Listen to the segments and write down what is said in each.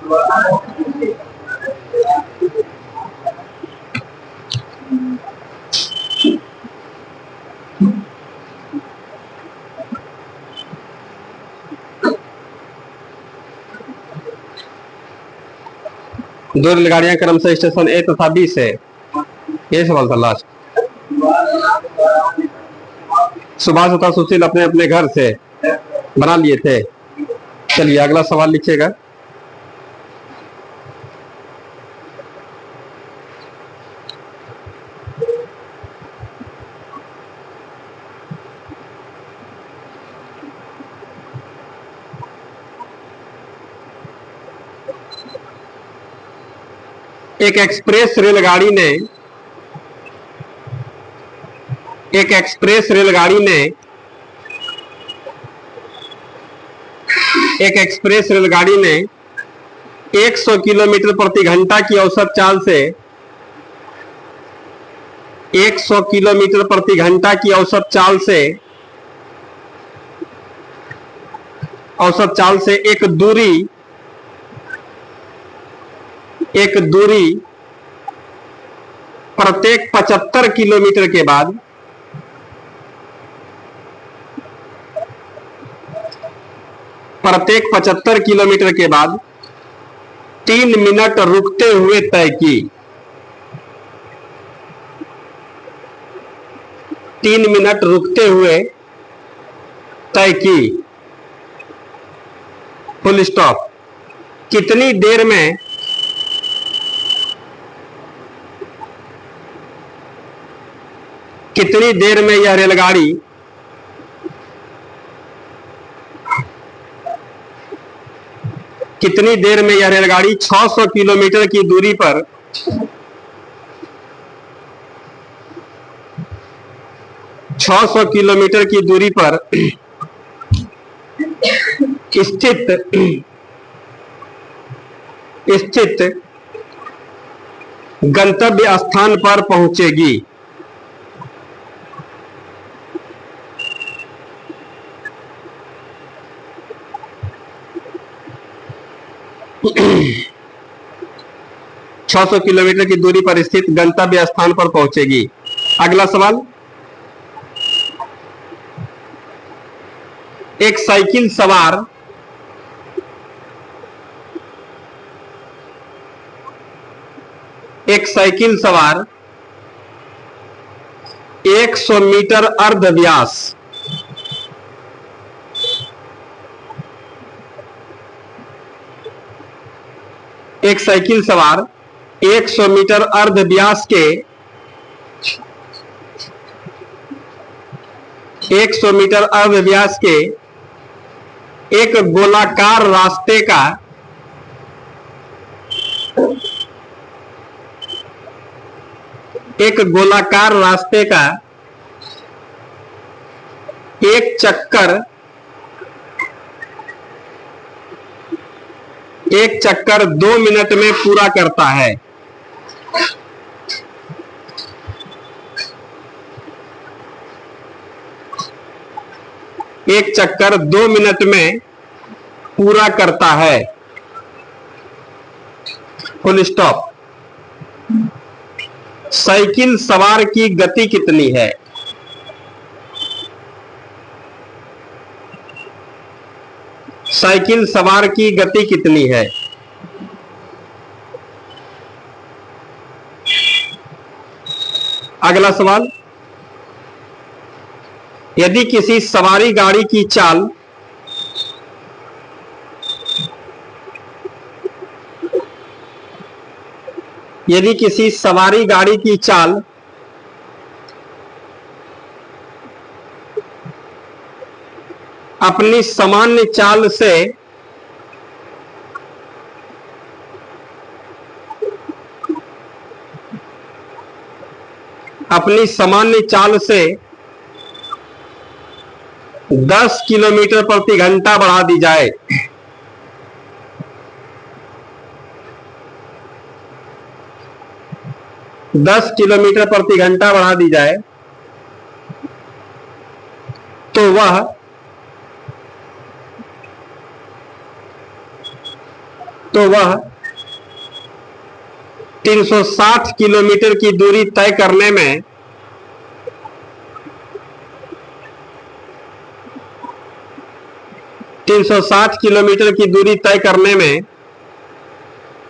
दो रेलगाड़ियां क्रमशः स्टेशन ए तथा बी से, ये सवाल था लास्ट। सुभाष तथा सुशील अपने अपने घर से बना लिए थे। चलिए अगला सवाल लिखिएगा। एक एक्सप्रेस रेलगाड़ी ने एक एक्सप्रेस रेलगाड़ी ने 100 किलोमीटर प्रति घंटा की औसत चाल से 100 किलोमीटर प्रति घंटा की औसत चाल से एक दूरी प्रत्येक 75 किलोमीटर के बाद प्रत्येक 75 किलोमीटर के बाद 3 मिनट रुकते हुए तय की। 3 मिनट रुकते हुए तय की। Full stop. कितनी देर में यह रेलगाड़ी कितनी देर में यह रेलगाड़ी 600 किलोमीटर की दूरी पर 600 किलोमीटर की दूरी पर स्थित गंतव्य स्थान पर पहुंचेगी। छह सौ किलोमीटर की दूरी पर स्थित गंतव्य स्थान पर पहुंचेगी। अगला सवाल। एक साइकिल सवार 100 मीटर अर्ध व्यास एक साइकिल सवार 100 मीटर अर्ध व्यास के 100 मीटर अर्ध व्यास के एक गोलाकार रास्ते का एक चक्कर 2 मिनट में पूरा करता है। एक चक्कर 2 मिनट में पूरा करता है। Full stop. साइकिल सवार की गति कितनी है? साइकिल सवार की गति कितनी है? अगला सवाल। यदि किसी सवारी गाड़ी की चाल अपनी सामान्य चाल से अपनी सामान्य चाल से 10 किलोमीटर प्रति घंटा बढ़ा दी जाए, तो वह तो वह 360 किलोमीटर की दूरी तय करने में 360 किलोमीटर की दूरी तय करने में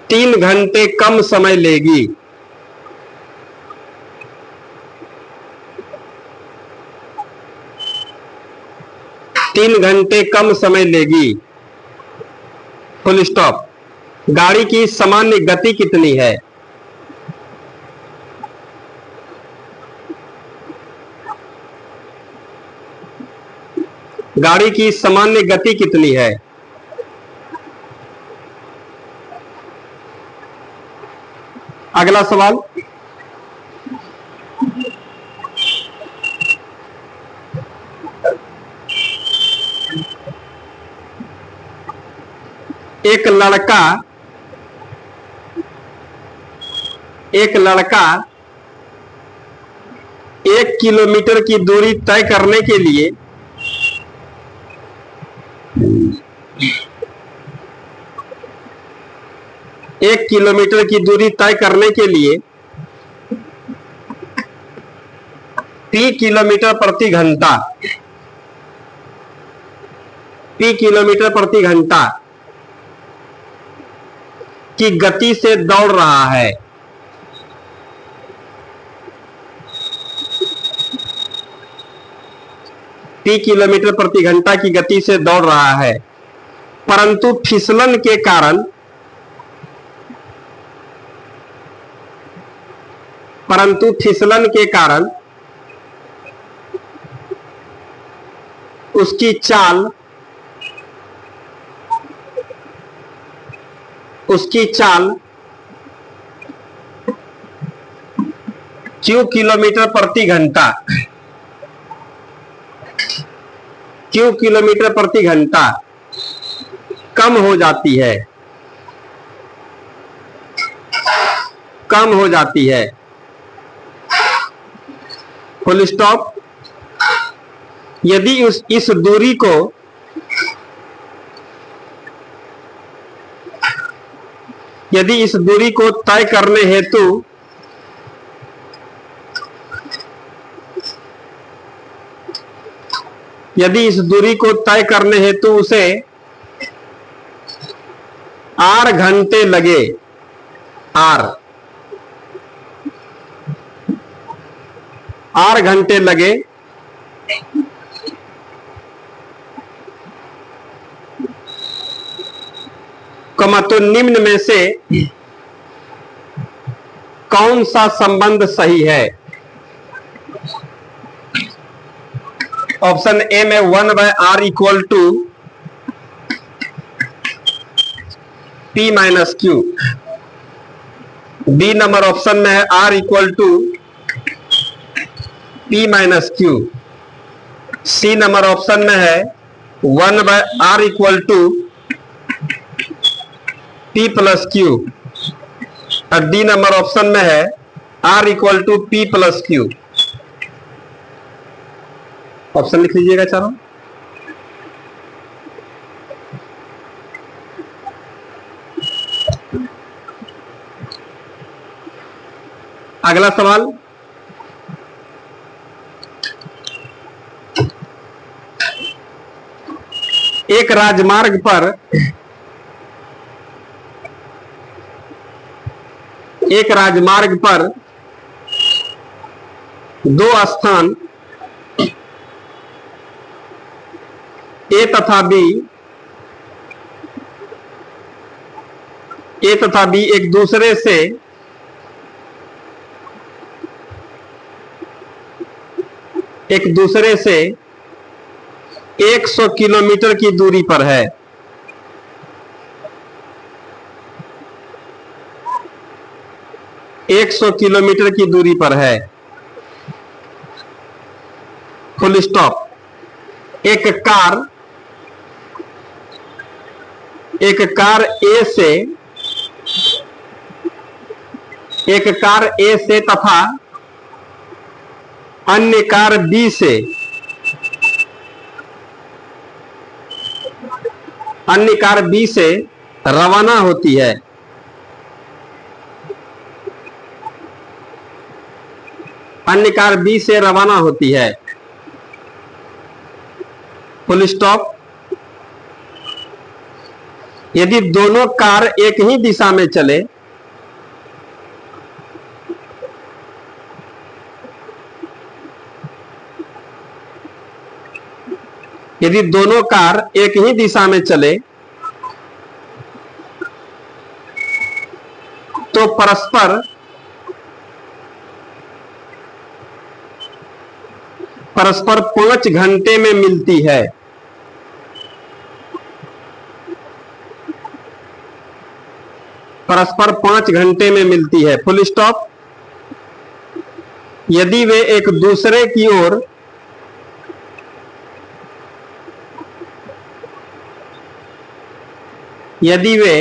3 घंटे कम समय लेगी। 3 घंटे कम समय लेगी। Full stop. गाड़ी की सामान्य गति कितनी है? गाड़ी की सामान्य गति कितनी है? अगला सवाल, एक लड़का 1 किलोमीटर की दूरी तय करने के लिए 1 किलोमीटर की दूरी तय करने के लिए P किलोमीटर प्रति घंटा की गति से दौड़ रहा है। P किलोमीटर प्रति घंटा की गति से दौड़ रहा है, परंतु फिसलन के कारण उसकी चाल Q किलोमीटर प्रति घंटा कम हो जाती है। Full stop. यदि इस दूरी को तय करने हेतु उसे 8 घंटे लगे, तो निम्न में से कौन सा संबंध सही है? ऑप्शन ए में 1/r equal to P minus Q। B number option में है R equal to P minus Q। C number option में है 1/r equal to P plus Q। और डी नंबर ऑप्शन में है R equal to P plus Q। Option लिख लीजिएगा चारों। अगला सवाल, एक राजमार्ग पर 2 स्थान ए तथा बी एक दूसरे से 100 किलोमीटर की दूरी पर है। Full stop. एक कार ए से तथा अन्य कार बी से 100 रवाना होती है। अन्य कार बी से रवाना होती है। Full stop. यदि दोनों कार एक ही दिशा में चले, यदि दोनों कार एक ही दिशा में चले तो परस्पर 5 घंटे में मिलती है। परस्पर 5 घंटे में मिलती है। Full stop. यदि वे एक दूसरे की ओर यदि वे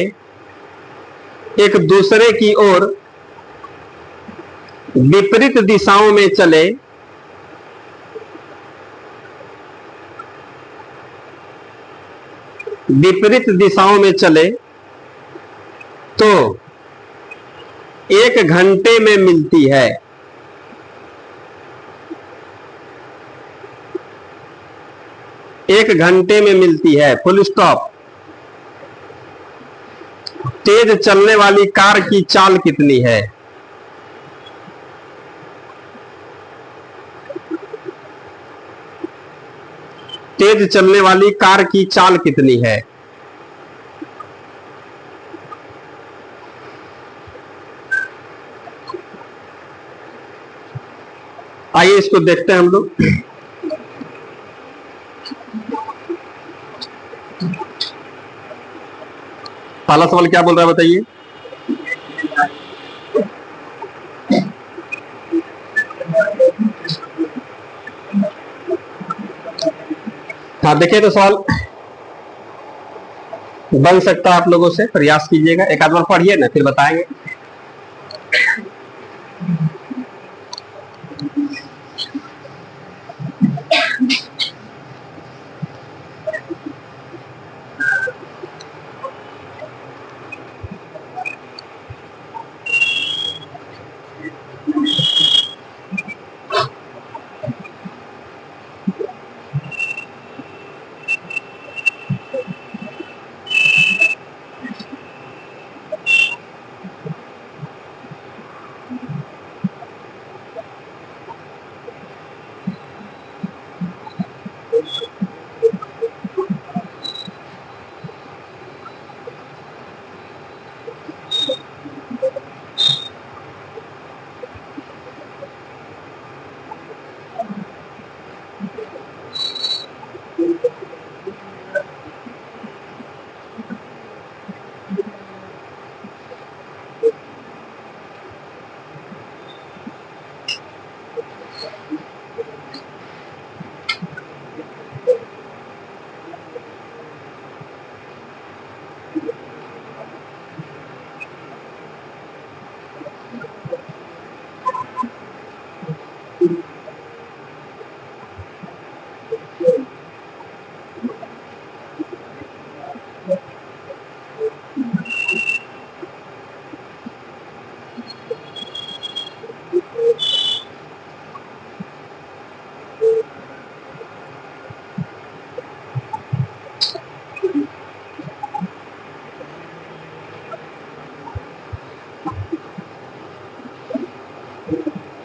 एक दूसरे की ओर विपरीत दिशाओं में चले विपरीत दिशाओं में चले तो 1 घंटे में मिलती है। एक घंटे में मिलती है। Full stop. तेज चलने वाली कार की चाल कितनी है? तेज चलने वाली कार की चाल कितनी है? आइए इसको देखते हैं हम लोग। पहला सवाल क्या बोल रहा है बताइए। हाँ देखिए, तो सवाल बन सकता है आप लोगों से, प्रयास कीजिएगा। एक आध बार पढ़िए ना, फिर बताएंगे।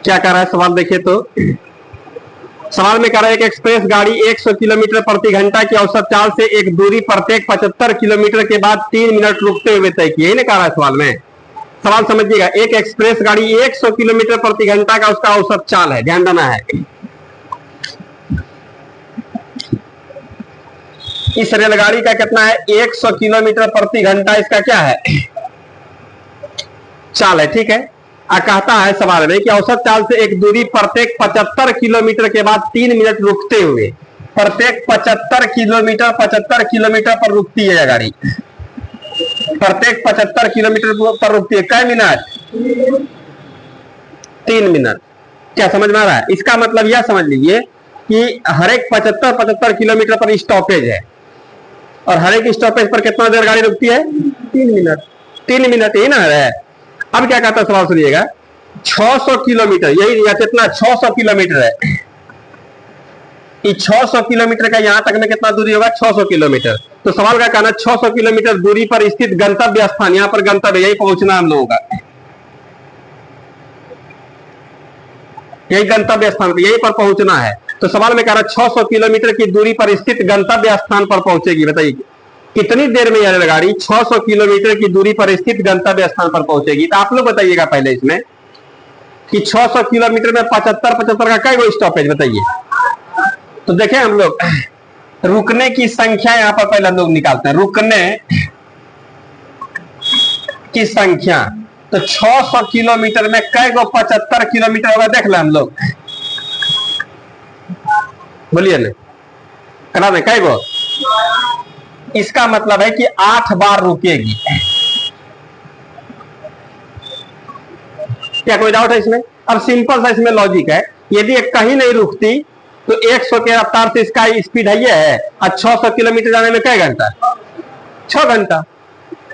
क्या कह रहा है सवाल देखिए तो। सवाल में कह रहा है एक एक्सप्रेस गाड़ी 100 किलोमीटर प्रति घंटा की औसत चाल से एक दूरी प्रत्येक 75 किलोमीटर के बाद 3 मिनट रुकते हुए तय की। यही ना कह रहा है सवाल में। सवाल समझिएगा, एक एक्सप्रेस गाड़ी 100 किलोमीटर प्रति घंटा का उसका औसत चाल है, ध्यान देना है। इस रेलगाड़ी का कितना है? 100 किलोमीटर प्रति घंटा इसका क्या है? चाल है, ठीक है। कहता है सवाल में कि औसत चाल से एक दूरी प्रत्येक 75 किलोमीटर के बाद 3 मिनट रुकते हुए। प्रत्येक 75 किलोमीटर पर रुकती है यह गाड़ी। प्रत्येक 75 किलोमीटर पर रुकती है। कै मिनट? 3 मिनट। क्या समझ में आ रहा है? इसका मतलब यह समझ लीजिए कि हर एक 75 किलोमीटर पर स्टॉपेज है। और हर एक स्टॉपेज पर कितना देर गाड़ी रुकती है? 3 मिनट। 3 मिनट यही ना है। अब क्या कहता है सवाल सुनिएगा, 600 किलोमीटर, यही कितना 600 किलोमीटर है, 600 किलोमीटर का यहां तक में कितना दूरी होगा? 600 किलोमीटर। तो सवाल का कहना 600 किलोमीटर दूरी पर स्थित गंतव्य स्थान, यहां पर गंतव्य यही पहुंचना हम लोगों का, यही गंतव्य स्थान यहीं पर पहुंचना है। तो सवाल में कह रहा 600 किलोमीटर की दूरी पर स्थित गंतव्य स्थान पर पहुंचेगी। बताइए कितनी देर में यह गाड़ी 600 किलोमीटर की दूरी पर स्थित गंतव्य स्थान पर पहुंचेगी? तो आप लोग बताइएगा पहले इसमें कि 600 किलोमीटर में 75 का कई गो स्टॉपेज बताइए। तो देखें हम लोग रुकने की संख्या यहां पर पहले हम लोग निकालते हैं, रुकने की संख्या। तो 600 किलोमीटर में कई गो 75 किलोमीटर होगा देख लें हम लोग, बोलिए ना, करा दें कई गो? इसका मतलब है कि 8 बार रुकेगी। क्या कोई डाउट है इसमें? अब सिंपल सा इसमें लॉजिक है, यदि कहीं नहीं रुकती तो 100 के रफ्तार से इसका स्पीड है ये है, और 600 किलोमीटर जाने में कै घंटा? 6 घंटा।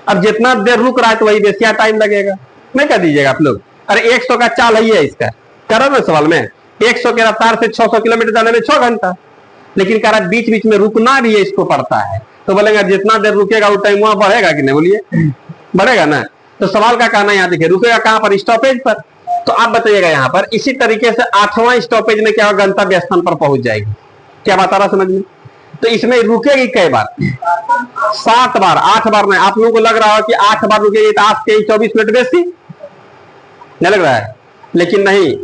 अब जितना देर रुक रहा है तो वही बेसिया टाइम लगेगा, नहीं कर दीजिएगा आप लोग। अरे 100 का चाल है इसका, करो ना सवाल में, 100 के रफ्तार से 600 किलोमीटर जाने में 6 घंटा, लेकिन कह रहा बीच बीच में रुकना भी है इसको पड़ता है। तो बोलेंगे जितना देर रुकेगा वो टाइम वहां बढ़ेगा कि नहीं? बोलिए बढ़ेगा ना। तो सवाल का कहना यहाँ देखिए, रुकेगा कहां पर? स्टॉपेज पर। तो आप बताइएगा यहाँ पर इसी तरीके से 8वां स्टॉपेज में क्या होगा? गंतव्य स्थान पर पहुंच जाएगी। क्या बात आ रहा समझ में? तो इसमें रुकेगी कई बार? 7 बार। 8 बार नहीं, आप लोगों को लग रहा हो कि 8 बार रुकेगी तो 8 के 24 मिनट बेसी नहीं लग रहा है, लेकिन नहीं,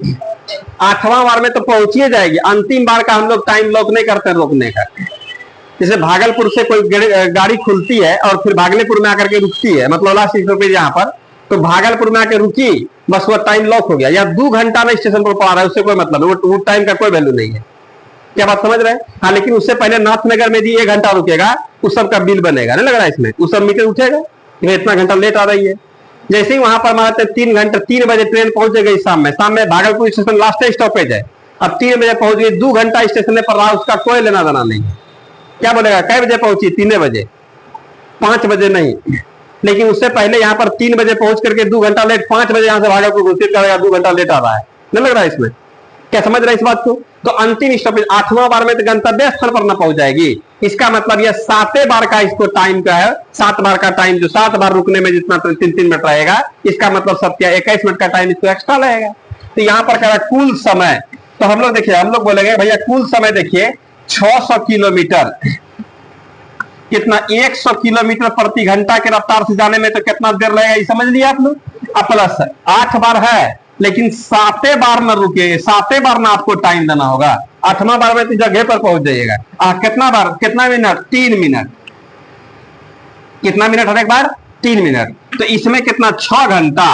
8वां बार में तो पहुंच ही जाएगी। अंतिम बार का हम लोग टाइम लॉक नहीं करते रोकने का। जैसे भागलपुर से कोई गाड़ी खुलती है और फिर भागलपुर में आकर के रुकती है, मतलब लास्ट स्टॉपेज यहाँ पर, तो भागलपुर में आकर रुकी, बस वो टाइम लॉक हो गया। या 2 घंटा में स्टेशन पर पहुंच रहा है, उससे कोई मतलब नहीं, वो टाइम का कोई वैल्यू नहीं है। क्या बात समझ रहे हैं? हाँ, लेकिन उससे पहले नाथनगर में भी 1 घंटा रुकेगा, उस सब का बिल बनेगा, नहीं लग रहा है इसमें? उस सब मीटर उठेगा कि इतना घंटा लेट आ रही है। जैसे ही वहां पर मारते 3 घंटे, 3 बजे ट्रेन पहुंच गई शाम में भागलपुर स्टेशन लास्ट स्टॉपेज है, अब 3 बजे पहुंच गई, 2 घंटा स्टेशन पर रहा, उसका कोई लेना देना नहीं। क्या बोलेगा? कै बजे पहुंची? 3 बजे, 5 बजे नहीं, लेकिन उससे पहले यहाँ पर 3 बजे पहुंच करके 2 घंटा लेट, 5 बजे यहाँ से भागलपुर घोषित करेगा, 2 घंटा लेट आ रहा है, नहीं लग रहा है इसमें? क्या समझ रहे हैं इस बात को? तो अंतिम स्टॉपेज 8वां बार में तो गंतव्य स्थल पर ना पहुंच जाएगी। इसका मतलब यह 7वें बार का इसको टाइम का है, 7 बार का टाइम, जो 7 बार रुकने में जितना 3-3 मिनट रहेगा, इसका मतलब सब क्या 21 मिनट का टाइम इसको एक्स्ट्रा लगेगा। तो यहाँ पर कह रहा है कुल समय। तो हम लोग देखिए, हम लोग बोलेंगे भैया कुल समय देखिए 600 किलोमीटर कितना 100 किलोमीटर प्रति घंटा के रफ्तार से जाने में तो कितना देर लगेगा, ये समझ लिया आप लोग। अब प्लस 8 बार है, लेकिन 7वें बार में रुके, 7वें बार में आपको टाइम देना होगा। 8वां बार में तो जगह पर पहुंच जाइएगा। कितना बार, कितना मिनट? 3 मिनट। कितना मिनट हर एक बार? 3 मिनट। तो इसमें कितना? 6 घंटा।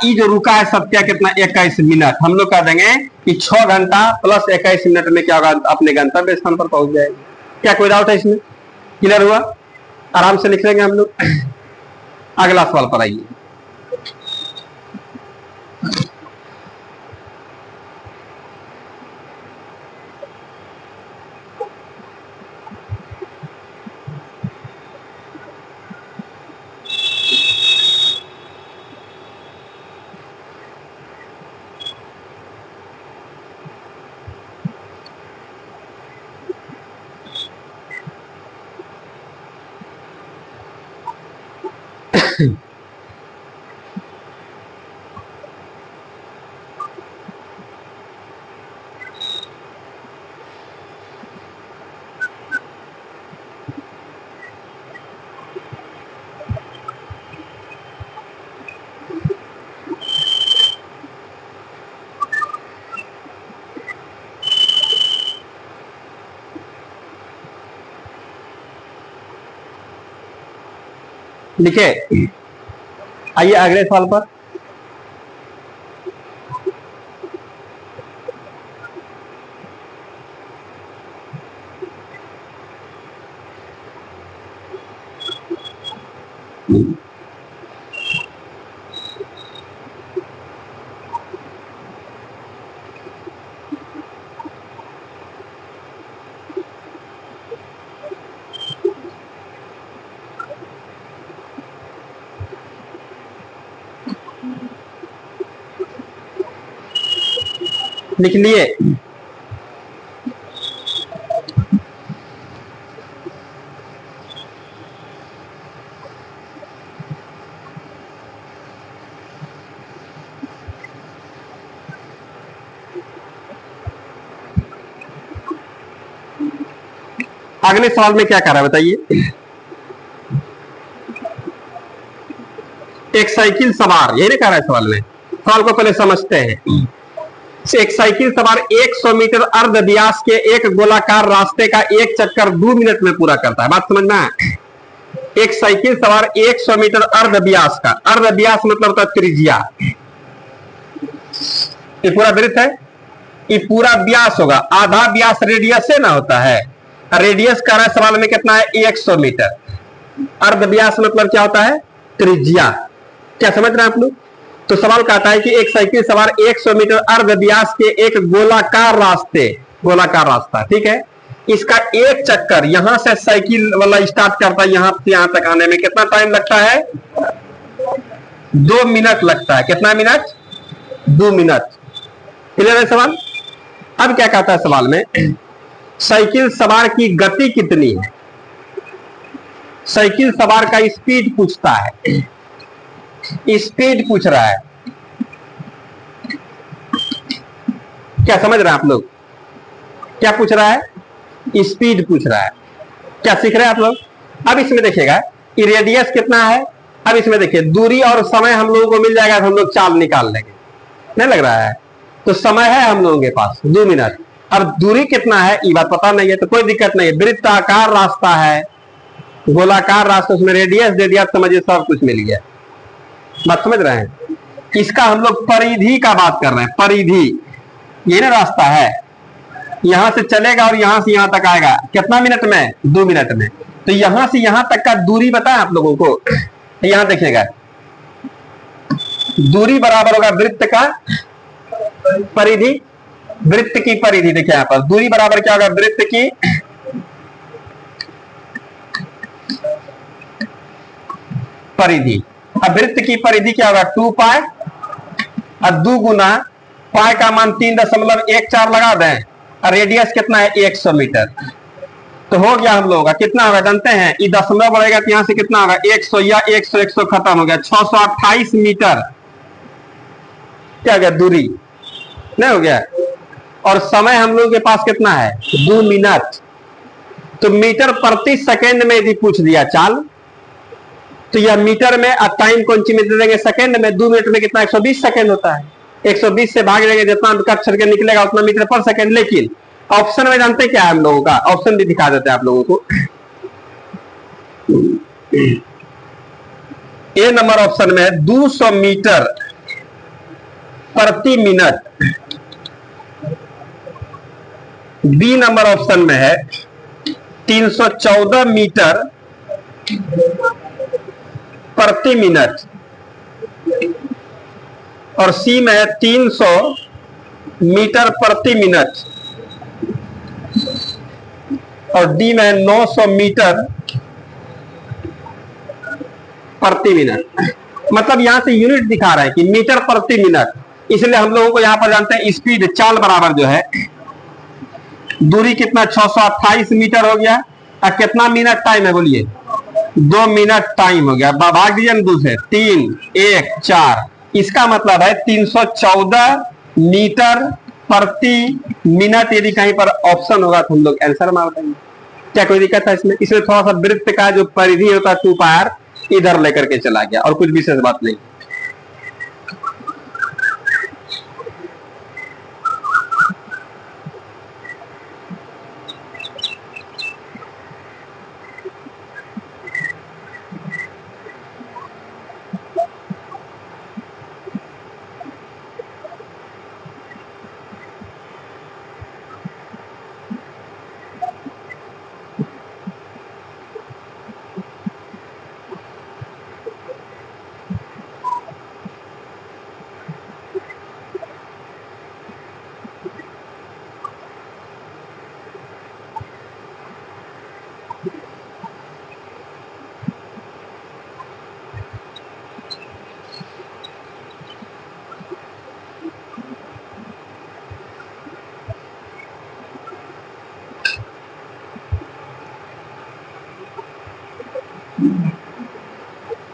ये जो रुका है सब क्या, कितना? 21 मिनट। हम लोग कह देंगे कि 6 घंटा प्लस 21 मिनट में क्या होगा? अपने गंतव्य स्थान पर पहुंच जाएगी। क्या कोई डाउट है इसमें? क्लियर हुआ? आराम से लिख लेंगे हम लोग। अगला सवाल पर आइए। लिखे, आइए अगले सवाल पर। लिख लिए। अगले सवाल में क्या कर रहा है बताइए। एक साइकिल सवार, यही नहीं कह रहा है सवाल में, सवाल को पहले समझते हैं। एक साइकिल सवार 100 मीटर अर्ध व्यास के एक गोलाकार रास्ते का एक चक्कर 2 मिनट में पूरा करता है। बात समझना है। एक साइकिल सवार 100 मीटर अर्ध व्यास का, अर्ध व्यास मतलब होता है त्रिज्या, ये पूरा वृत्त है, ये पूरा व्यास होगा, आधा व्यास रेडियस से ना होता है। रेडियस का सवाल में कितना है 100 मीटर, अर्ध व्यास मतलब क्या होता है त्रिज्या। क्या समझ रहे हैं आप लोग। तो सवाल कहता है कि एक साइकिल सवार 100 मीटर अर्ध व्यास के एक गोलाकार रास्ते, गोलाकार रास्ता ठीक है, इसका एक चक्कर यहां से साइकिल वाला स्टार्ट करता है, यहां से यहां तक आने में कितना टाइम लगता है 2 मिनट लगता है। कितना मिनट 2 मिनट। क्लियर है सवाल। अब क्या कहता है सवाल में, साइकिल सवार की गति कितनी है। साइकिल सवार का स्पीड पूछता है, स्पीड पूछ रहा है। क्या समझ रहे हैं आप लोग, क्या पूछ रहा है स्पीड पूछ रहा है। क्या सीख रहे हैं आप लोग। अब इसमें देखिएगा रेडियस कितना है, अब इसमें देखिए दूरी और समय हम लोगों को मिल जाएगा तो हम लोग चाल निकाल लेंगे, नहीं लग रहा है। तो समय है हम लोगों के पास 2 मिनट, अब दूरी कितना है ये बात पता नहीं है तो कोई दिक्कत नहीं है। वृत्ताकार रास्ता है, गोलाकार रास्ता, उसमें रेडियस दे दिया, समझिए सब कुछ मिल गया। बात समझ रहे हैं। इसका हम लोग परिधि का बात कर रहे हैं, परिधि ये ना रास्ता है, यहां से चलेगा और यहां से यहां तक आएगा कितना मिनट में 2 मिनट में। तो यहां से यहां तक का दूरी बताएं आप लोगों को, तो यहां देखिएगा दूरी बराबर होगा वृत्त का परिधि, वृत्त की परिधि देखिए यहां पर दूरी बराबर क्या होगा वृत्त की परिधि। अब वृत्त की परिधि क्या होगा 2 पाई, अब 2 गुना पाई का मान 3.14 लगा दें, और रेडियस कितना है 100 मीटर। तो हो गया हम लोगों का कितना होगा जानते हैं, ये दशमलव बढ़ेगा तो यहां से कितना होगा 100 या 100 खत्म हो गया 628 मीटर। क्या हो गया दूरी, नहीं हो गया। और समय हम लोगों के पास कितना है 2 मिनट। तो मीटर प्रति सेकेंड में यदि पूछ दिया चाल, तो यह मीटर में, टाइम कौन सी में दे देंगे सेकेंड में, 2 मिनट में कितना 120 सेकेंड होता है, 120 से भाग देंगे जितना कट करके निकलेगा उतना मीटर पर सेकेंड। लेकिन ऑप्शन में जानते क्या है हम लोगों का, ऑप्शन भी दिखा देते हैं आप लोगों को। ए नंबर ऑप्शन में है 200 मीटर प्रति मिनट, बी नंबर ऑप्शन में है 314 मीटर प्रति मिनट, और सी में है 300 मीटर प्रति मिनट, और डी में है 900 मीटर प्रति मिनट। मतलब यहां से यूनिट दिखा रहा है कि मीटर प्रति मिनट, इसलिए हम लोगों को यहां पर जानते हैं स्पीड चाल बराबर जो है दूरी कितना 628 मीटर हो गया, और कितना मिनट टाइम है बोलिए 2 मिनट टाइम हो गया। भाग दीजिए ना 2 से, 3 1 4, इसका मतलब है 314 मीटर प्रति मिनट। यदि कहीं पर ऑप्शन होगा तो हम लोग आंसर मार देंगे। क्या कोई दिक्कत है इसमें। इसमें थोड़ा सा वृत्त का जो परिधि होता है 2 पार इधर लेकर के चला गया, और कुछ विशेष बात नहीं।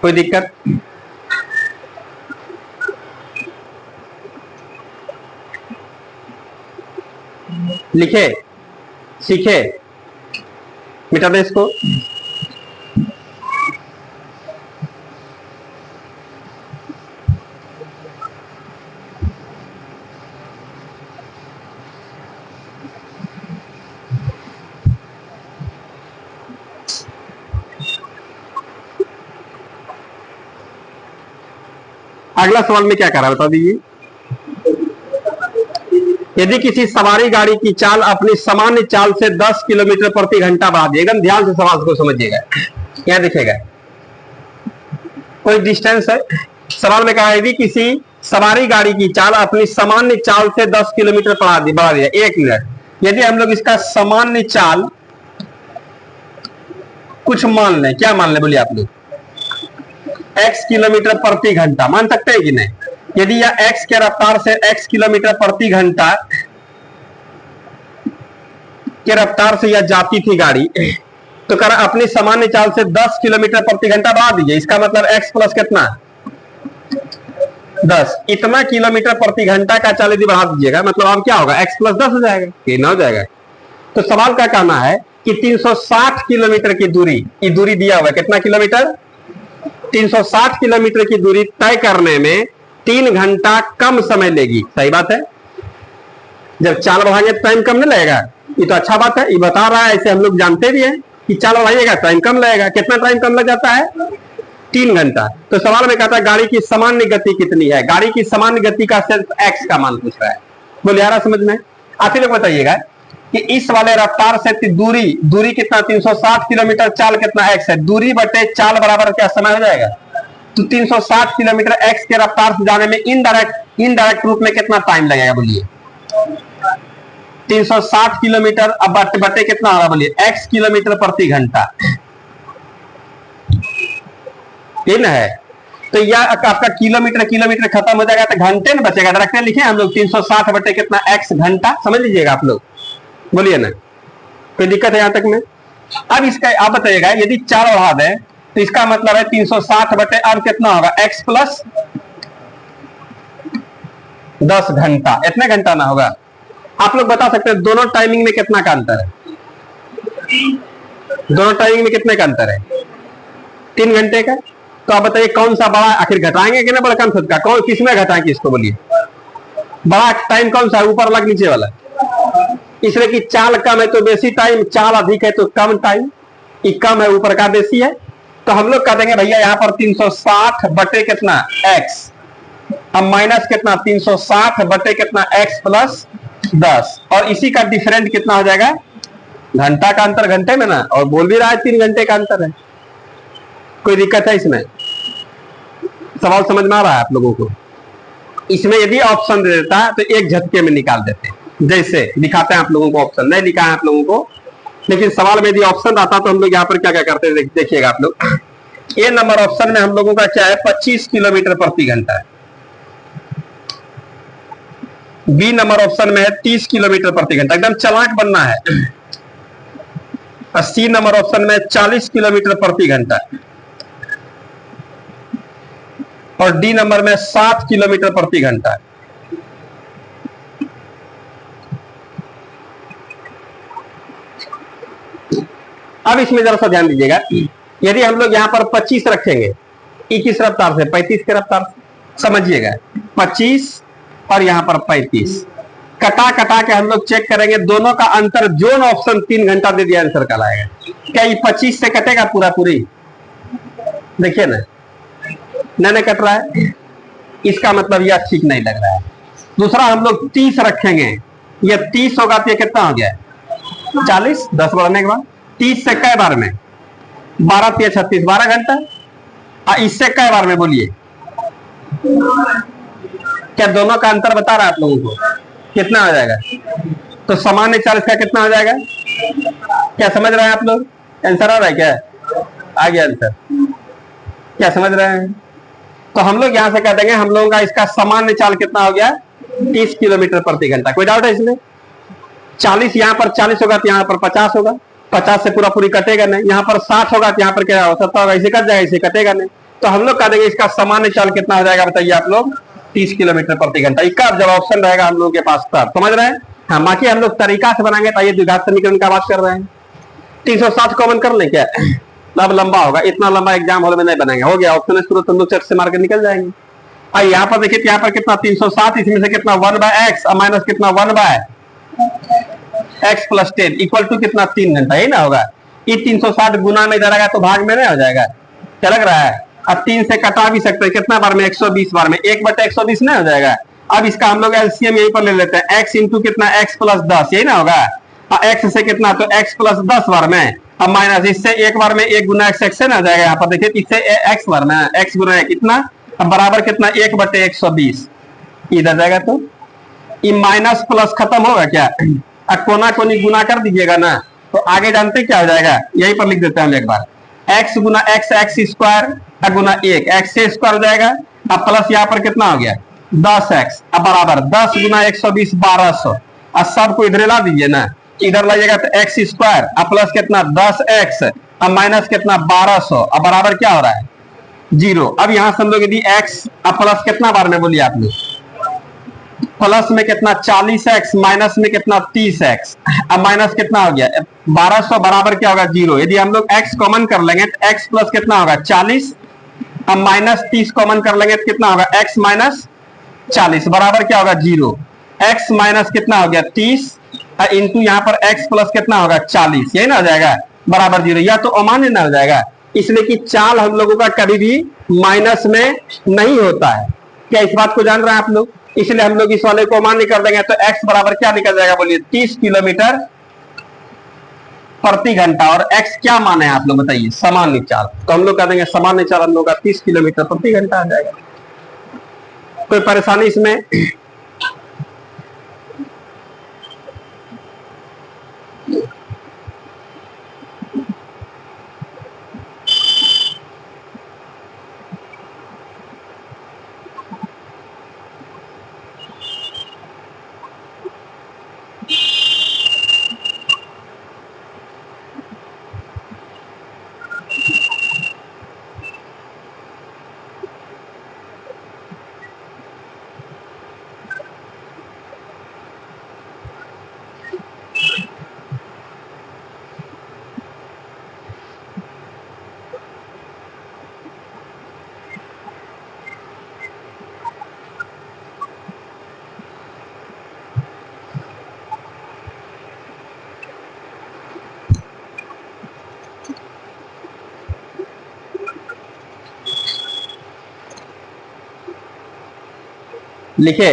कोई दिक्कत? लिखे, सीखे, मिटा दे इसको। अगला सवाल में क्या कह रहा है बता दीजिए। यदि किसी सवारी गाड़ी की चाल अपनी सामान्य चाल से 10 किलोमीटर प्रति घंटा बढ़ा दी, एकदम ध्यान से सवाल को समझिएगा, क्या दिखेगा, कोई डिस्टेंस है। सवाल में कहा यदि किसी सवारी गाड़ी की चाल अपनी सामान्य चाल से 10 किलोमीटर बढ़ा दिया 1 मिनट। यदि हम लोग इसका सामान्य चाल कुछ मान लें, क्या मान लें बोलिए आप लोग, x किलोमीटर प्रति घंटा मान सकते हैं कि नहीं? यदि यह x के रफ्तार से x किलोमीटर प्रति घंटा के रफ्तार से यह जाती थी गाड़ी, तो कर अपनी सामान्य चाल से 10 किलोमीटर प्रति घंटा बढ़ा दीजिए। इसका मतलब x प्लस कितना 10, इतना किलोमीटर प्रति घंटा का चाल यदि बढ़ा दीजिएगा, मतलब अब क्या होगा, x प्लस 10 हो जाएगा, ये ना हो जाएगा। तो सवाल का कहना है कि 360 किलोमीटर की दूरी, ये दूरी दिया हुआ है कितना किलोमीटर, 360 किलोमीटर की दूरी तय करने में 3 घंटा कम समय लेगी। सही बात है, जब चाल बढ़ाएंगे तो टाइम कम नहीं लगेगा, ये तो अच्छा बात है। ये बता रहा है, ऐसे हम लोग जानते भी हैं कि चाल बढ़ाइएगा टाइम कम लगेगा। कितना टाइम कम लग जाता है, 3 घंटा। तो सवाल में कहता है गाड़ी की सामान्य गति कितनी है, गाड़ी की सामान्य गति का सिर्फ x का मान पूछ रहा है। बोलिए आ रहा समझ में? आखिर लोग बताइएगा कि इस वाले रफ्तार से दूरी कितना, 360 किलोमीटर, चाल कितना x है, दूरी बटे चाल बराबर क्या समय हो जाएगा। तो 360 किलोमीटर x के रफ्तार से जाने में इनडायरेक्ट रूप में कितना टाइम लगेगा बोलिए, 360 किलोमीटर अब बटे कितना होगा बोलिए, x किलोमीटर प्रति घंटा, ये ना है। तो यह आपका किलोमीटर खत्म हो जाएगा तो घंटे में बचेगा। डायरेक्ट लिखे हम लोग 360 बटे कितना x घंटा, समझ लीजिएगा आप लोग, बोलिए ना, कोई दिक्कत है यहां तक में? अब इसका आप बताइएगा, यदि चाल बढ़ा दें तो इसका मतलब है 360 बटे अब कितना होगा, x प्लस 10 घंटा, इतने घंटा ना होगा। आप लोग बता सकते हैं दोनों टाइमिंग में कितना का अंतर है, दोनों टाइमिंग में कितने का अंतर है, 3 घंटे का। तो आप बताइए कौन सा बड़ा, आखिर घटाएंगे कि ना बड़ा कम खुद का, कौन किसमें घटाएं किसको बोलिए, बड़ा टाइम कौन सा है, ऊपर वाला नीचे वाला? इसलिए कि चाल कम है तो बेसी टाइम, चाल अधिक है तो कम टाइम, ये कम है ऊपर का बेसी है। तो हम लोग कह देंगे भैया यहाँ पर 360 बटे कितना x, अब माइनस कितना 360 बटे कितना x प्लस 10, और इसी का डिफरेंट कितना हो जाएगा, घंटा का अंतर घंटे में ना, और बोल भी रहा है 3 घंटे का अंतर है। कोई दिक्कत है इसमें? सवाल समझ में आ रहा है आप लोगों को? इसमें यदि ऑप्शन दे देता है तो एक झटके में निकाल देते, जैसे दिखाते हैं आप लोगों को, ऑप्शन नहीं दिखा है आप लोगों को, लेकिन सवाल में यदि ऑप्शन आता तो हम लोग यहाँ पर क्या क्या करते हैं देखिएगा आप लोग। ए नंबर ऑप्शन में हम लोगों का क्या है, 25 किलोमीटर प्रति घंटा है। बी नंबर ऑप्शन में है 30 किलोमीटर प्रति घंटा, एकदम चालाक बनना है। और सी नंबर ऑप्शन में 40 किलोमीटर प्रति घंटा, और डी नंबर में 60 किलोमीटर प्रति घंटा है। अब इसमें जरा सा ध्यान दीजिएगा, यदि हम लोग यहाँ पर 25 रखेंगे, ई किस रफ्तार से, 35 के रफ्तार से, समझिएगा 25 और यहाँ पर 35, कटा कटा के हम लोग चेक करेंगे दोनों का अंतर, जोन ऑप्शन 3 घंटा दे दिया आंसर का लाएगा। क्या ये 25 से कटेगा पूरा पूरी, देखिए ना, नहीं कट रहा है, इसका मतलब यह ठीक नहीं लग रहा है। दूसरा हम लोग 30 रखेंगे, ये 30 होगा तो ये कितना हो गया 40, 10 बढ़ने के बाद 30 से कई बार में, 12 3 36, 12 घंटा। इससे कई बार में बोलिए, क्या दोनों का अंतर बता रहा है आप लोगों को, कितना हो जाएगा? तो सामान्य चाल इसका कितना हो जाएगा, क्या समझ रहे हैं आप लोग? आंसर आ रहा है क्या? आ गया आंसर, क्या समझ रहे हैं? तो हम लोग यहां से कह देंगे हम लोगों का इसका सामान्य चाल कितना हो गया, 30 किलोमीटर प्रति घंटा। कोई डाउट है इसमें? 40 यहाँ पर 40 होगा तो यहाँ पर 50 होगा, 50 से पूरा पूरी कटेगा नहीं, यहाँ पर 60 होगा तो यहाँ पर क्या हो सकता होगा, इसे कट जाएगा, इसे कटेगा नहीं, तो हम लोग कह देंगे इसका सामान्य चाल कितना हो जाएगा बताइए आप लोग, 30 किलोमीटर प्रति घंटा। कब, जब ऑप्शन रहेगा हम लोग के पास तब, समझ रहे हैं। हाँ, बाकी हम लोग तरीका से बनाएंगे। तो ये द्विघात समीकरण का बात कर रहे हैं। 360 कॉमन कर लें क्या, अब लंबा होगा, इतना लंबा एग्जाम हॉल में नहीं बनाएंगे, हो गया ऑप्शन तुरंत हम लोग चट से मार के निकल जाएंगे। और यहाँ पर देखिए, यहाँ पर कितना 360, इसमें से कितना 1/x और माइनस कितना 1/x प्लस 10 इक्वल टू कितना 3 घंटा, यही ना होगा। ये 360 गुना में जाएगा तो भाग में नहीं हो जाएगा, क्या लग रहा है। अब 3 से कटा भी सकते हैं, कितना बार में, 120 बार में, 1/120 नहीं हो जाएगा। अब इसका हम लोग एलसीएम यहीं पर ले लेते हैं, x इंटू कितना x प्लस 10, यही ना होगा। x से कितना, तो x प्लस 10 बार में, अब माइनस इससे एक बार में 1 गुना x से ना जाएगा, यहाँ पर देखिए इससे x बार में, x गुना कितना, अब बराबर कितना 1/120, इधर जाएगा तो ये माइनस प्लस खत्म होगा क्या, अब कोना कोनी गुना कर दीजिएगा ना, तो आगे जानते क्या हो जाएगा, यहीं पर लिख देते हैं हम एक बार, x गुना x स्क्वायर गुना 1 x से स्क्वायर हो जाएगा। अब प्लस यहाँ पर कितना हो गया 10x, अब बराबर 10 गुना 120 1200, अब सबको इधर ला दीजिए ना, इधर लाइएगा तो x स्क्वायर, अब प्लस कितना 10x, अब माइनस कितना 1200, अब बराबर क्या हो रहा है 0। अब यहां से हम लोग यदि x, अब प्लस कितना बार में बोलिए आपने, प्लस में कितना 40x, माइनस में कितना 30x, अब माइनस कितना हो गया 1200, बराबर क्या होगा 0। यदि हम लोग x कॉमन कर लेंगे तो x प्लस कितना होगा 40, अब माइनस 30 कॉमन कर लेंगे तो कितना होगा x माइनस 40, बराबर क्या होगा 0। x माइनस कितना हो गया 30 इंटू यहाँ पर x प्लस कितना होगा 40, यही ना हो जाएगा बराबर 0, या तो अमान्य ना हो जाएगा, इसलिए कि चाल हम लोगों का कभी भी माइनस में नहीं होता है। क्या इस बात को जान रहे हैं आप लोग, इसलिए हम लोग इस वाले को अमान्य कर देंगे, तो x बराबर क्या निकल जाएगा बोलिए 30 किलोमीटर प्रति घंटा। और x क्या माने हैं आप लोग बताइए, सामान्य चाल, तो हम लोग कह देंगे सामान्य चाल हम लोग का 30 किलोमीटर प्रति घंटा आ जाएगा। कोई परेशानी इसमें, लिखे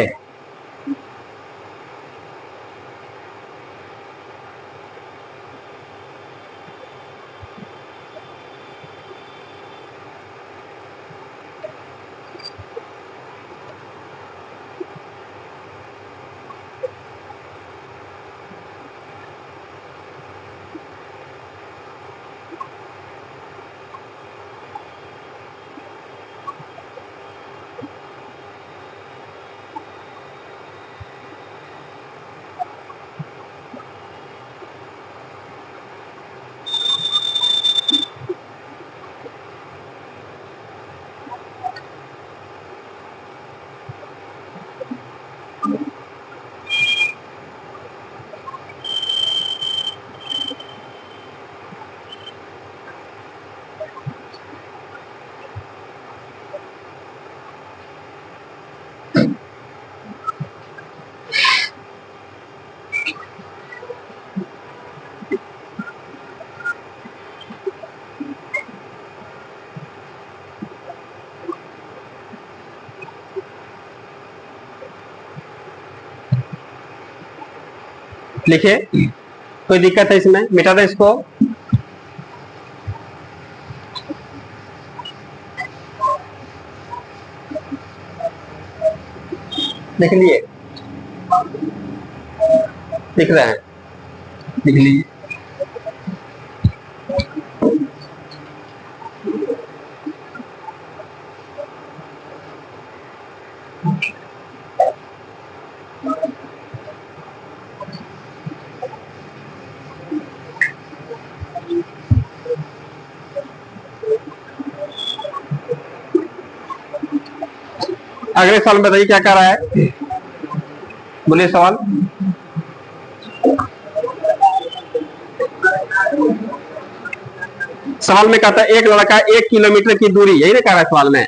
लिखे, कोई दिक्कत है इसमें, मिटा दें इसको। लिख लिए, लिख रहे हैं, लिख लीजिए। अगले सवाल में बताइए क्या कर रहा है, बोलिए सवाल। सवाल में कहता है एक लड़का 1 किलोमीटर की दूरी, यही ना कह रहा है सवाल में,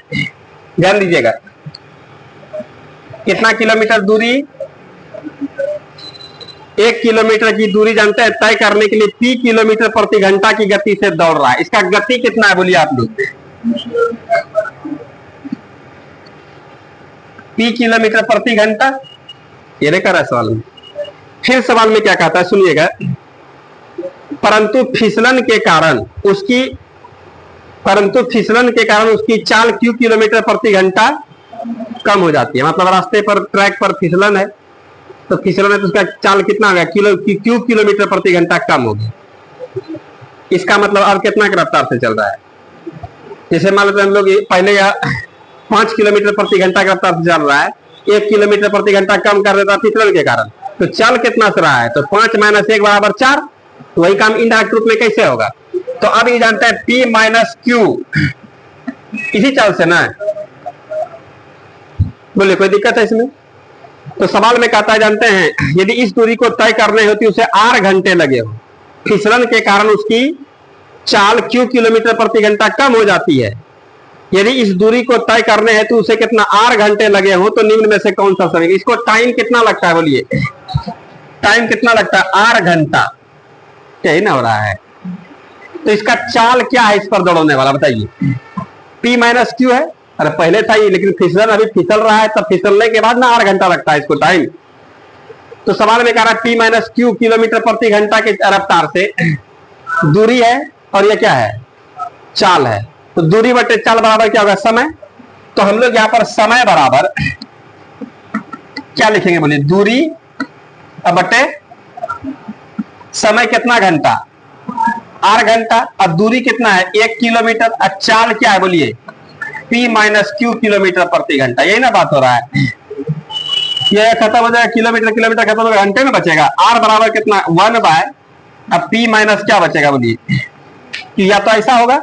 ध्यान दीजिएगा। कितना किलोमीटर दूरी, 1 किलोमीटर की दूरी जानते हैं तय करने के लिए P किलोमीटर प्रति घंटा की गति से दौड़ रहा है। इसका गति कितना है बोलिए आप लोग, P किलोमीटर प्रति घंटा, ये नहीं कर रहा है सवाल में। फिर सवाल में क्या कहता है सुनिएगा, परंतु फिसलन के कारण उसकी चाल Q किलोमीटर प्रति घंटा कम हो जाती है। मतलब रास्ते पर, ट्रैक पर फिसलन है, तो फिसलन है तो उसका चाल कितना होगा, Q किलोमीटर प्रति घंटा कम होगी। इसका मतलब अब कितना की रफ्तार से चल रहा है। जैसे मान लो हम लोग पहले 5 किलोमीटर प्रति घंटा की रफ्तार से चल रहा है, 1 किलोमीटर प्रति घंटा कम कर देता फिसलन के कारण, तो चल कितना से रहा है, तो 5 - 1 बराबर 4। तो वही काम इनडायरेक्ट रूप में कैसे होगा, तो अब ये जानते हैं P - Q इसी चाल से ना, बोले कोई दिक्कत है इसमें। तो सवाल में कहता है जानते हैं, यदि इस दूरी को तय करने होती उसे 8 घंटे लगे हो, फिसलन के कारण उसकी चाल Q किलोमीटर प्रति घंटा कम हो जाती है। यदि इस दूरी को तय करने हैं तो उसे कितना 8 घंटे लगे हो, तो निम्न में से कौन सा समय, इसको टाइम कितना लगता है बोलिए, टाइम कितना लगता है, 8 घंटा, यही ना हो रहा है। तो इसका चाल क्या है इस पर दौड़ने वाला बताइए, P - Q है, अरे पहले था ये, लेकिन फिसलन अभी फिसल रहा है, तब फिसलने के बाद ना 8 घंटा लगता है इसको टाइम। तो सवाल में कह रहा है P - Q किलोमीटर प्रति घंटा के रफ्तार से दूरी है, और ये क्या है, चाल है। तो दूरी बटे चाल बराबर क्या होगा, समय। तो हम लोग यहाँ पर समय बराबर क्या लिखेंगे बोलिए, दूरी बटे समय कितना घंटा, 8 घंटा, और दूरी कितना है 1 किलोमीटर, और चाल क्या है बोलिए P - Q किलोमीटर प्रति घंटा, यही ना बात हो रहा है। ये खत्म हो जाएगा, किलोमीटर खत्म हो जाएगा, घंटे में बचेगा। R बराबर कितना 1 बाय, अब P माइनस क्या बचेगा बोलिए, या तो ऐसा होगा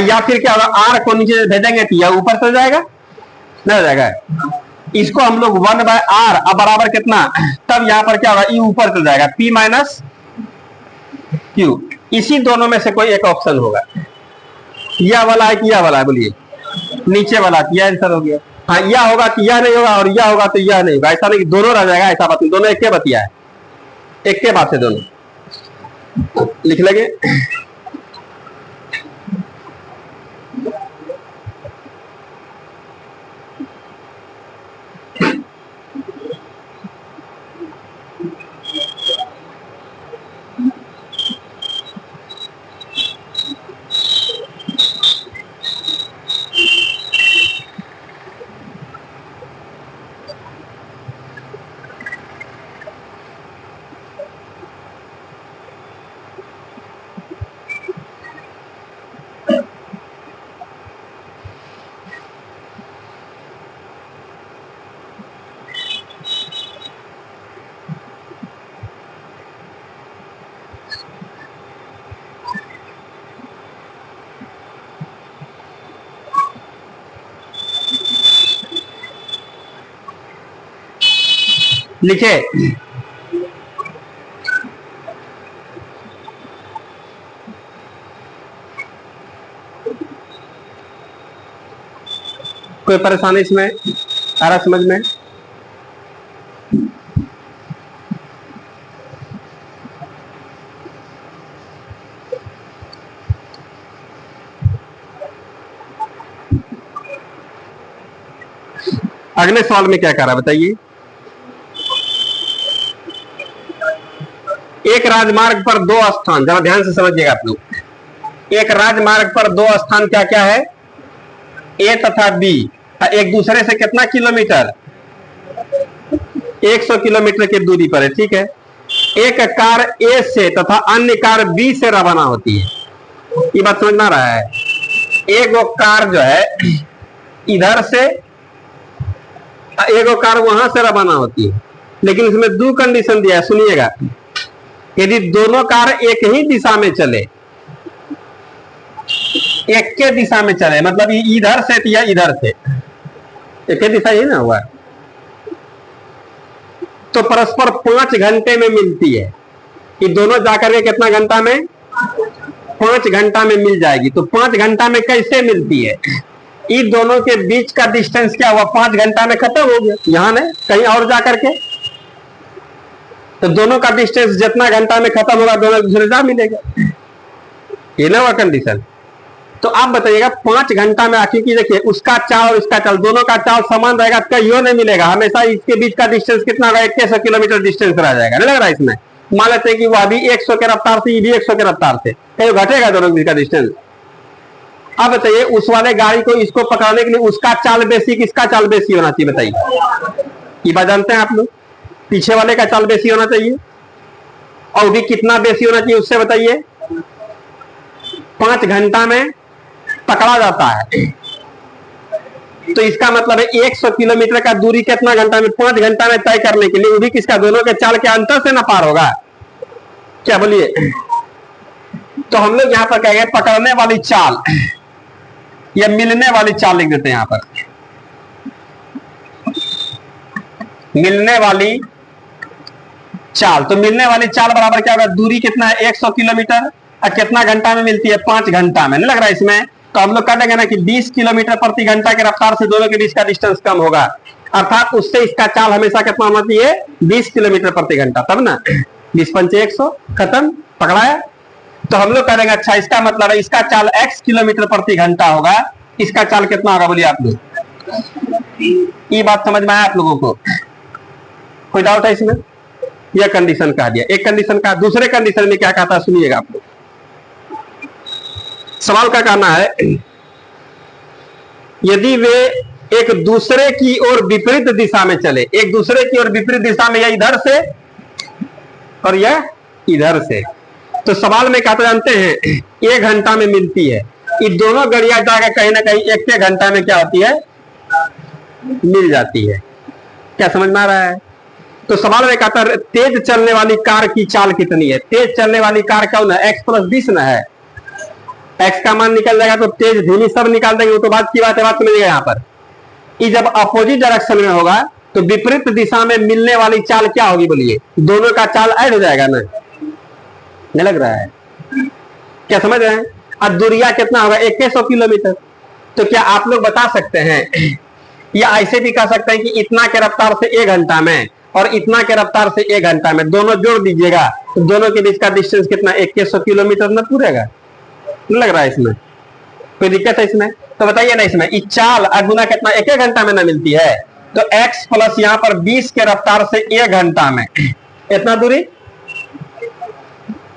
या फिर क्या होगा, R को नीचे भेजेंगे तो यह ऊपर चल जाएगा, नहीं हो जाएगा। इसको हम लोग 1 बाय R अब बराबर कितना, तब यहां पर क्या होगा, E ऊपर चल जाएगा, P माइनस Q। इसी दोनों में से कोई एक ऑप्शन होगा, यह वाला है कि यह वाला है बोलिए, नीचे वाला, यह आंसर हो गया। हाँ, यह होगा कि यह नहीं होगा, और यह होगा तो यह नहीं होगा, ऐसा नहीं कि दोनों रह जाएगा, ऐसा बात नहीं, दोनों एक के बतिया है, एक के बात है, दोनों लिख लेंगे। लिखे, कोई परेशानी इसमें आ रहा समझ में? अगले सवाल में क्या कर रहा है बताइए, एक राजमार्ग पर 2 स्थान, जरा ध्यान से समझिएगा आप लोग। एक राजमार्ग पर 2 स्थान क्या क्या है, ए तथा बी, एक दूसरे से कितना किलोमीटर, 100 किलोमीटर की दूरी पर है, ठीक है। एक कार ए से तथा अन्य कार बी से रवाना होती है, ये बात समझ में आ रहा है। एक वो कार जो है इधर से, एक वो कार वहां से रवाना होती है, लेकिन इसमें 2 कंडीशन दिया है, सुनिएगा। यदि दोनों कार एक ही दिशा में चले, एक के दिशा में चले, मतलब इधर से या इधर से, एक के दिशा ही ना हुआ, तो परस्पर 5 घंटे में मिलती है। ये दोनों जाकर के कितना घंटा में, 5 घंटा में मिल जाएगी। तो 5 घंटा में कैसे मिलती है, इन दोनों के बीच का डिस्टेंस क्या हुआ, 5 घंटा में खत्म हो गया, यहां नहीं कहीं और जाकर के। तो दोनों का डिस्टेंस जितना घंटा में खत्म होगा दोनों दूसरे जा मिलेगा, ये ना हुआ कंडीशन। तो आप बताइएगा 5 घंटा में, आखिर की देखिए उसका चाल और इसका चाल, दोनों का चाल समान रहेगा, कहीं नहीं मिलेगा, हमेशा इसके बीच का डिस्टेंस कितना होगा, 2100 किलोमीटर डिस्टेंस रह जाएगा, नहीं लग रहा है इसमें। मान लेते हैं कि वह भी 100 के रफ्तार से, ये भी 100 के रफ्तार से, कहीं घटेगा दोनों के बीच का डिस्टेंस। अब बताइए उस वाले गाड़ी को इसको पकड़ने के लिए उसका चाल बेसी, किसका चाल बेसी होना चाहिए बताइए, ये बात जानते हैं आप लोग, पीछे वाले का चाल बेसी होना चाहिए, और भी कितना बेसी होना चाहिए उससे बताइए। 5 घंटा में पकड़ा जाता है, तो इसका मतलब है 100 किलोमीटर का दूरी कितना घंटा में, 5 घंटा में तय करने के लिए, वो भी किसका, दोनों के चाल के अंतर से ना पार होगा, क्या बोलिए। तो हम लोग यहां पर कहेंगे पकड़ने वाली चाल या मिलने वाली चाल लिख देते हैं यहां पर, मिलने वाली चाल। तो मिलने वाली चाल बराबर क्या होगा, दूरी कितना है 100 किलोमीटर, और कितना घंटा में मिलती है, 5 घंटा में, नहीं लग रहा है इसमें। तो हम लोग कह देंगे ना कि 20 किलोमीटर प्रति घंटा के रफ्तार से दोनों के बीच का डिस्टेंस कम होगा, अर्थात उससे इसका चाल हमेशा कितना होना चाहिए, 20 किलोमीटर प्रति घंटा, तब ना 20 पंचे 100, खत्म, पकड़ाया। तो हम लोग कह देंगे अच्छा इसका मतलब है इसका चाल x किलोमीटर प्रति घंटा होगा, इसका चाल कितना होगा बोलिए आप लोग। ये बात समझ में आया आप लोगों को, कोई डाउट है इसमें। यह कंडीशन कहा दिया, एक कंडीशन का। दूसरे कंडीशन में क्या कहता है सुनिएगा आप लोग, सवाल का कहना है यदि वे एक दूसरे की ओर विपरीत दिशा में चले, एक दूसरे की ओर विपरीत दिशा में, या इधर से और यह इधर से, तो सवाल में कहते जानते हैं 1 घंटा में मिलती है। ये दोनों गाड़ियां जाकर कहीं ना कहीं 1 घंटा में क्या होती है, मिल जाती है। क्या समझ में आ रहा है। तो सवाल में कहता है तेज चलने वाली कार की चाल कितनी है, तेज चलने वाली कार कौन है, x + 20 ना है, x का मान निकल जाएगा तो तेज धीमी सब निकाल देंगे, वो तो बात की बात है, बात समझिएगा यहाँ पर। ये जब अपोजिट डायरेक्शन में होगा तो विपरीत दिशा में मिलने वाली चाल क्या होगी बोलिए, दोनों का चाल ऐड हो जाएगा ना, नहीं लग रहा है, क्या समझ रहे हैं। और दूरिया कितना होगा 2100 किलोमीटर। तो क्या आप लोग बता सकते हैं, या ऐसे भी कह सकते हैं कि इतना के रफ्तार से 1 घंटा में और इतना के रफ्तार से 1 घंटा में, दोनों जोड़ दीजिएगा तो दोनों के बीच का डिस्टेंस कितना 2100 किलोमीटर न पूरेगा, नहीं लग रहा है इसमें कोई दिक्कत है इसमें। तो बताइए ना इसमें चाल गुना कितना 1 घंटा में ना मिलती है, तो x प्लस यहाँ पर 20 के रफ्तार से 1 घंटा में इतना दूरी,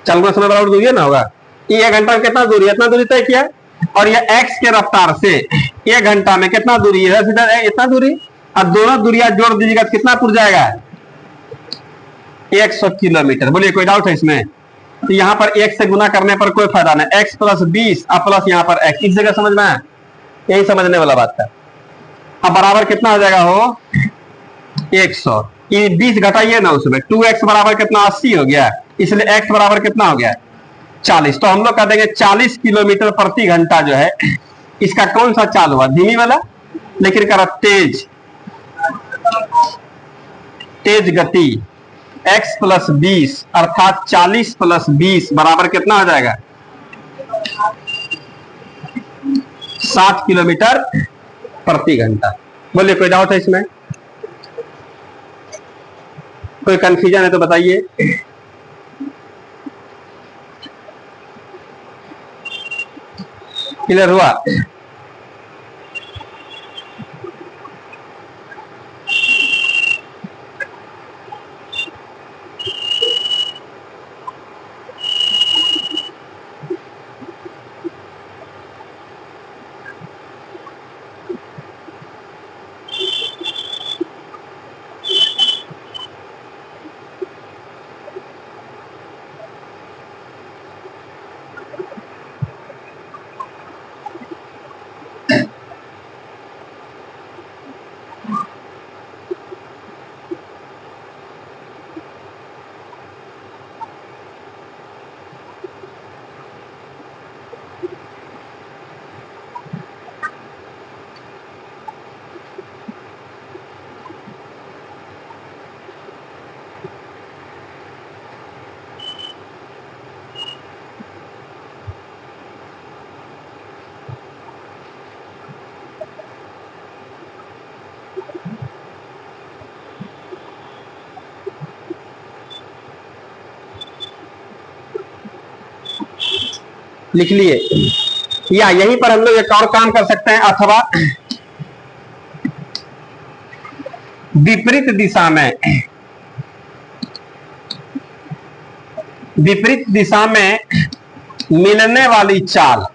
चल समय बराबर दूरी ना होगा, ये 1 घंटा में कितना दूरी, इतना दूरी तय किया, और ये x के रफ्तार से 1 घंटा में कितना दूरी, इतना दूरी, और दोनों दूरियां जोड़ दीजिएगा तो कितना पुर जाएगा 100 किलोमीटर। बोलिए कोई डाउट है इसमें। तो यहाँ पर 1 से गुना करने पर कोई फायदा नहीं, x + 20 और प्लस यहाँ पर x, इस जगह समझ में आया, यही समझने वाला बात है। अब बराबर कितना हो जाएगा हो 100, ये 20 घटाइए ना उसमें, 2x बराबर कितना 80 हो गया, इसलिए x बराबर कितना हो गया 40। तो हम लोग कह देंगे 40 किलोमीटर प्रति घंटा जो है इसका कौन सा चाल हुआ, धीमी वाला, लेकिन करा तेज, तेज गति x + 20 अर्थात 40 + 20 बराबर कितना हो जाएगा 60 किलोमीटर प्रति घंटा। बोलिए कोई डाउट है इसमें, कोई कंफ्यूजन है तो बताइए। क्लियर हुआ। लिख लिए। या यहीं पर हम लोग एक और काम कर सकते हैं, अथवा विपरीत दिशा में मिलने वाली चाल,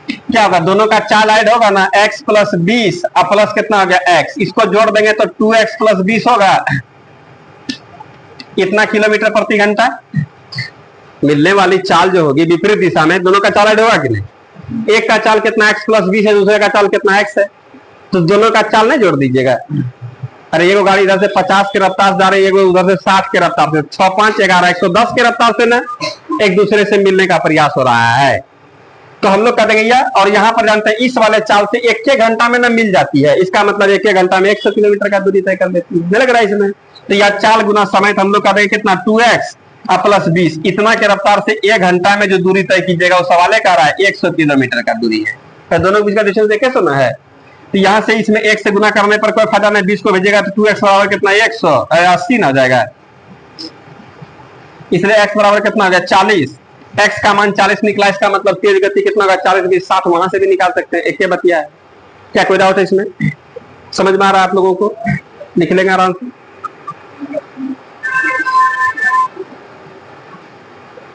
क्या होगा, दोनों का चाल ऐड होगा ना, x प्लस 20 और प्लस कितना हो गया x, इसको जोड़ देंगे तो 2x प्लस 20 होगा, इतना किलोमीटर प्रति घंटा। मिलने वाली चाल जो होगी विपरीत दिशा में, दोनों का चाल ऐड होगा कि नहीं, एक का चाल कितना x प्लस 20 है, दूसरे का चाल कितना x है, तो दोनों का चाल नहीं जोड़ दीजिएगा। अरे ये गाड़ी इधर से 50 के रफ्तार से जा रही है, उधर से 60 के रफ्तार से, 6 5 11 110 के रफ्तार से ना एक दूसरे से मिलने का प्रयास हो रहा है, तो हम लोग कर देंगे यह। और यहाँ पर जानते हैं इस वाले चाल से 1 घंटा में ना मिल जाती है, इसका मतलब 1 घंटा में 100 किलोमीटर का दूरी तय कर देती है, लग रहा है इसमें। तो यह चाल गुना समय, तो हम लोग कर देंगे कितना, 2x प्लस 20, इतना के रफ्तार से 1 घंटा में जो दूरी तय कीजिएगा वो सवाल कह रहा है 100 किलोमीटर का दूरी है, तो दोनों के बीच का डिस्टेंस देखे सुना है। तो यहाँ से इसमें 1 से गुना करने पर कोई फायदा नहीं, 20 को भेजेगा तो 2x बराबर कितना, 180 ना हो जाएगा, इसलिए x बराबर कितना हो गया, 40। x का मान 40 निकला, इसका मतलब तेज गति कितना होगा, 40 20 60, वहां से भी निकाल सकते हैं, एक ही बतिया है। क्या कोई डाउट है इसमें, समझ में आ रहा है आप लोगों को, लिख लेंगे आराम से।